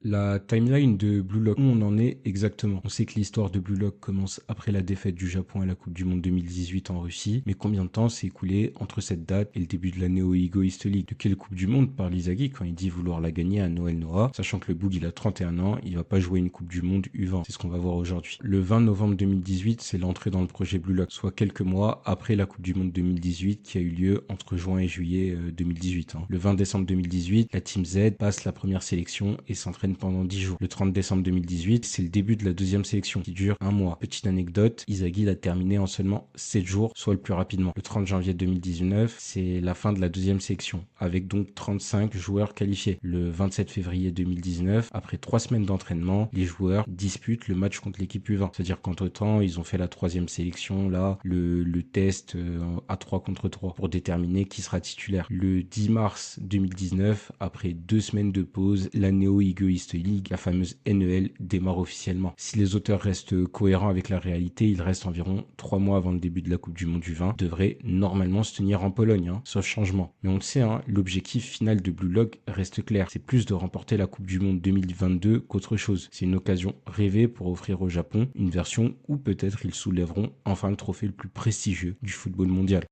La timeline de Blue Lock, où on en est exactement? On sait que l'histoire de Blue Lock commence après la défaite du Japon à la Coupe du Monde 2018 en Russie, mais combien de temps s'est écoulé entre cette date et le début de la Neo Egoist League? De quelle Coupe du Monde parle Inzaghi quand il dit vouloir la gagner à Noël Noah, sachant que le Boug il a 31 ans, il va pas jouer une Coupe du Monde U20, c'est ce qu'on va voir aujourd'hui. Le 20 novembre 2018, c'est l'entrée dans le projet Blue Lock, soit quelques mois après la Coupe du Monde 2018 qui a eu lieu entre juin et juillet 2018. Le 20 décembre 2018, la Team Z passe la première sélection et s'entraîne pendant 10 jours. Le 30 décembre 2018, c'est le début de la deuxième sélection qui dure un mois. Petite anecdote, Inzaghi l'a terminé en seulement 7 jours, soit le plus rapidement. Le 30 janvier 2019, c'est la fin de la deuxième sélection, avec donc 35 joueurs qualifiés. Le 27 février 2019, après 3 semaines d'entraînement, les joueurs disputent le match contre l'équipe U20. C'est-à-dire qu'entre-temps, ils ont fait la troisième sélection, là, le test à 3 contre 3 pour déterminer qui sera titulaire. Le 10 mars 2019, après 2 semaines de pause, la Neo Egoist League, la fameuse NEL, démarre officiellement. Si les auteurs restent cohérents avec la réalité, il reste environ 3 mois avant le début de la Coupe du Monde du 20, devrait normalement se tenir en Pologne, sauf changement. Mais on le sait, l'objectif final de Blue Lock reste clair, c'est plus de remporter la Coupe du Monde 2022 qu'autre chose. C'est une occasion rêvée pour offrir au Japon une version où peut-être ils soulèveront enfin le trophée le plus prestigieux du football mondial.